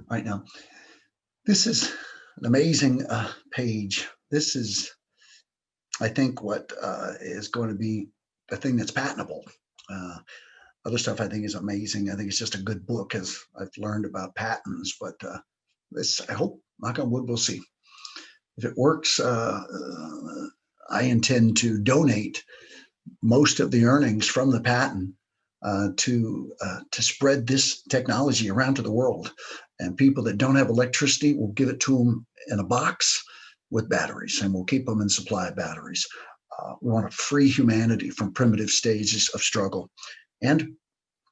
Right now, this is an amazing page. This is, I think, what is going to be the thing that's patentable. Uh, Other stuff I think is amazing. I think it's just a good book as I've learned about patents. But this, I hope, knock on wood, we'll see. If it works, I intend to donate most of the earnings from the patent to spread this technology around to the world. And people that don't have electricity, will give it to them in a box with batteries, and we'll keep them in supply of batteries. We want to free humanity from primitive stages of struggle and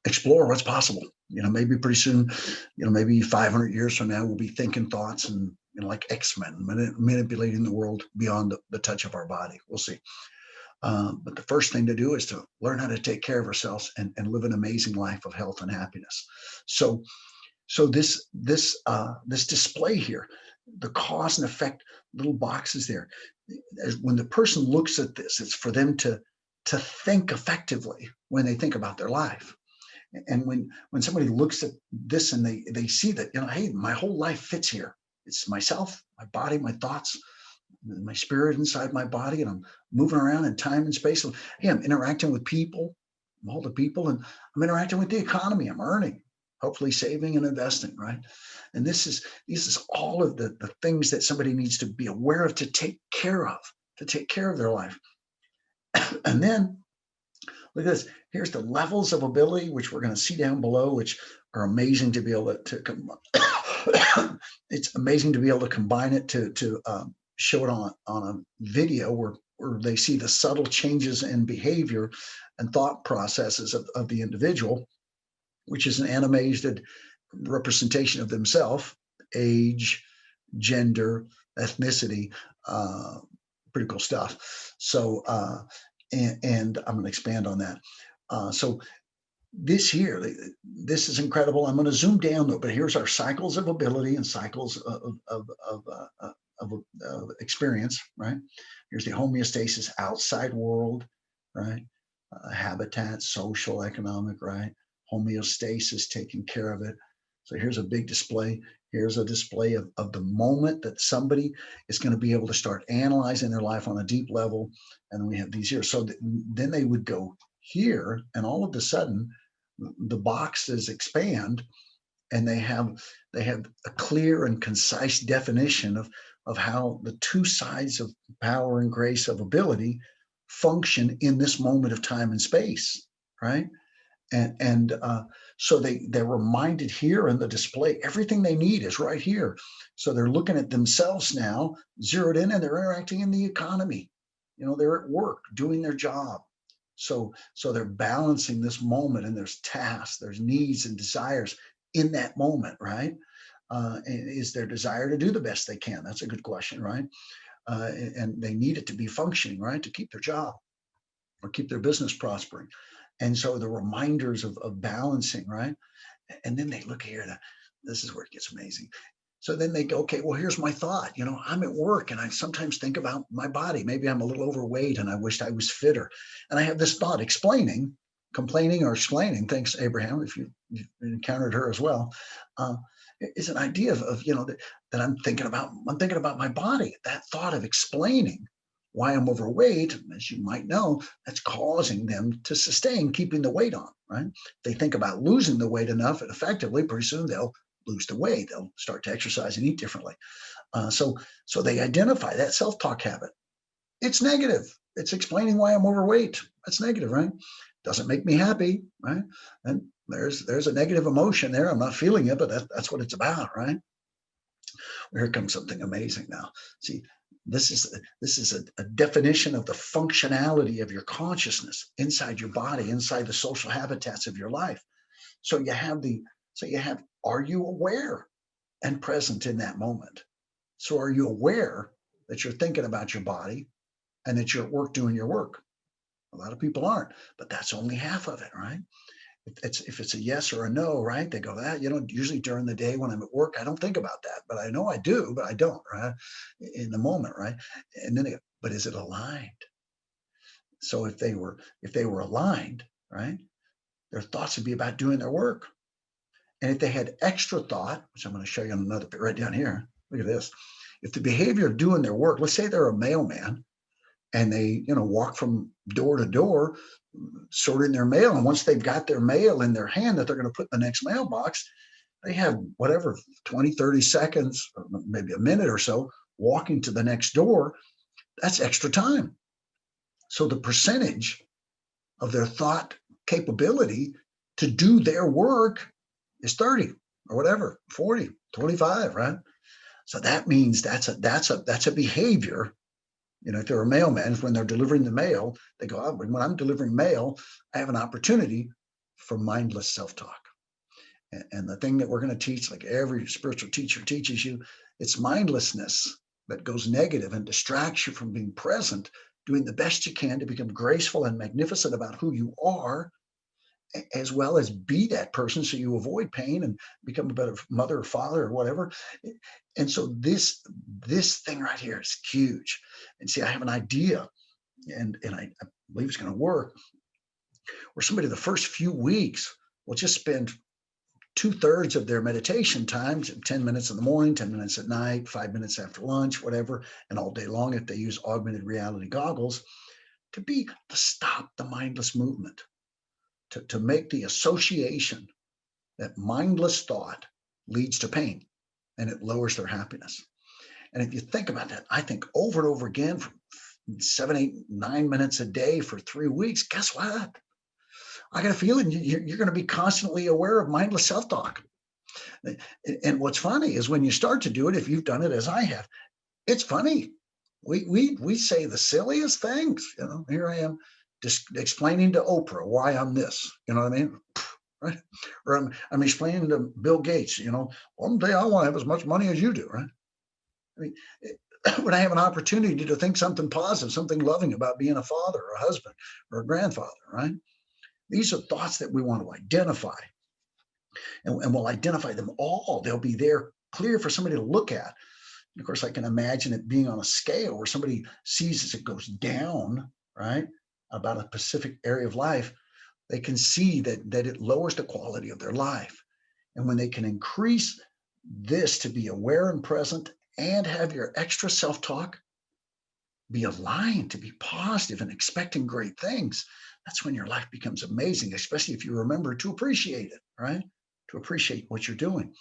explore what's possible. Maybe pretty soon, maybe 500 years from now, we'll be thinking thoughts and like X-Men, manipulating the world beyond the touch of our body. We'll see. But the first thing to do is to learn how to take care of ourselves and live an amazing life of health and happiness. So, this display here, the cause and effect, little boxes there. When the person looks at this, it's for them to think effectively when they think about their life. And when somebody looks at this and they see that, hey, my whole life fits here. It's myself, my body, my thoughts, my spirit inside my body, and I'm moving around in time and space. So, hey, I'm interacting with people, all the people, and I'm interacting with the economy. I'm earning, hopefully saving and investing, right? And this is all of the things that somebody needs to be aware of to take care of their life. And then look at this. Here's the levels of ability, which we're going to see down below, which are amazing to be able to it's amazing to be able to combine it to show it on a video where they see the subtle changes in behavior and thought processes of the individual, which is an animated representation of themselves, age, gender, ethnicity, uh, pretty cool stuff. So, and I'm going to expand on that. So this here, this is incredible. I'm going to zoom down though, but here's our cycles of ability and cycles of experience, right? Here's the homeostasis outside world, right? Habitat, social, economic, right? Homeostasis, taking care of it. So here's a big display. Here's a display of the moment that somebody is going to be able to start analyzing their life on a deep level. And then we have these here. So then they would go here, and all of a sudden, the boxes expand, and they have a clear and concise definition of how the two sides of power and grace of ability function in this moment of time and space, right? And so they're reminded here in the display, everything they need is right here. So they're looking at themselves now, zeroed in, and they're interacting in the economy. They're at work doing their job. So they're balancing this moment, and there's tasks, there's needs and desires in that moment, right? Is their desire to do the best they can? That's a good question, right? And they need it to be functioning, right, to keep their job or keep their business prospering. And so the reminders of balancing, right? And then they look here. This is where it gets amazing. So then they go, okay, well, here's my thought. I'm at work and I sometimes think about my body. Maybe I'm a little overweight and I wished I was fitter. And I have this thought complaining or explaining, thanks, Abraham, if you've encountered her as well, uh, is an idea of that I'm thinking about my body. That thought of explaining why I'm overweight, as you might know, that's causing them to sustain keeping the weight on, right? If they think about losing the weight enough and effectively, pretty soon they'll lose the weight. They'll start to exercise and eat differently. So they identify that self-talk habit. It's negative. It's explaining why I'm overweight. That's negative, right? Doesn't make me happy, right? And there's a negative emotion there. I'm not feeling it, but that's what it's about, right? Here comes something amazing now. See, this is a definition of the functionality of your consciousness inside your body, inside the social habitats of your life. So you have, are you aware and present in that moment? So are you aware that you're thinking about your body and that you're at work doing your work? A lot of people aren't, but that's only half of it, right? If it's a yes or a no, right? They go that usually during the day when I'm at work, I don't think about that, but I know I do, but I don't, right? In the moment, right? And then they go, but is it aligned? So if they were aligned, right, their thoughts would be about doing their work. And if they had extra thought, which I'm going to show you on another bit right down here, look at this. If the behavior of doing their work, let's say they're a mailman and they, walk from door to door, sorting their mail. And once they've got their mail in their hand that they're going to put in the next mailbox, they have whatever 20, 30 seconds, or maybe a minute or so walking to the next door. That's extra time. So the percentage of their thought capability to do their work is 30 or whatever, 40, 25, right? So that means that's a behavior. If they're a mailman, when they're delivering the mail, they go, oh, when I'm delivering mail, I have an opportunity for mindless self-talk. And the thing that we're going to teach, like every spiritual teacher teaches you, it's mindlessness that goes negative and distracts you from being present, doing the best you can to become graceful and magnificent about who you are, as well as be that person so you avoid pain and become a better mother or father or whatever. And so this thing right here is huge. And see, I have an idea, and I believe it's going to work, where somebody the first few weeks will just spend 2/3 of their meditation time, 10 minutes in the morning, 10 minutes at night, 5 minutes after lunch, whatever, and all day long if they use augmented reality goggles, to stop the mindless movement, to make the association that mindless thought leads to pain and it lowers their happiness. And if you think about that, I think over and over again for 7, 8, 9 minutes a day for 3 weeks, guess what? I got a feeling you're going to be constantly aware of mindless self-talk. And what's funny is when you start to do it, if you've done it as I have, it's funny. We say the silliest things. Here I am just explaining to Oprah why I'm this. You know what I mean? Right? Or I'm explaining to Bill Gates. One day I want to have as much money as you do. Right? I mean, when I have an opportunity to think something positive, something loving about being a father or a husband or a grandfather, right? These are thoughts that we want to identify, and we'll identify them all. They'll be there clear for somebody to look at. And of course, I can imagine it being on a scale where somebody sees as it goes down, right, about a specific area of life, they can see that it lowers the quality of their life. And when they can increase this to be aware and present and have your extra self-talk be aligned to be positive and expecting great things, that's when your life becomes amazing, especially if you remember to appreciate it, right? To appreciate what you're doing.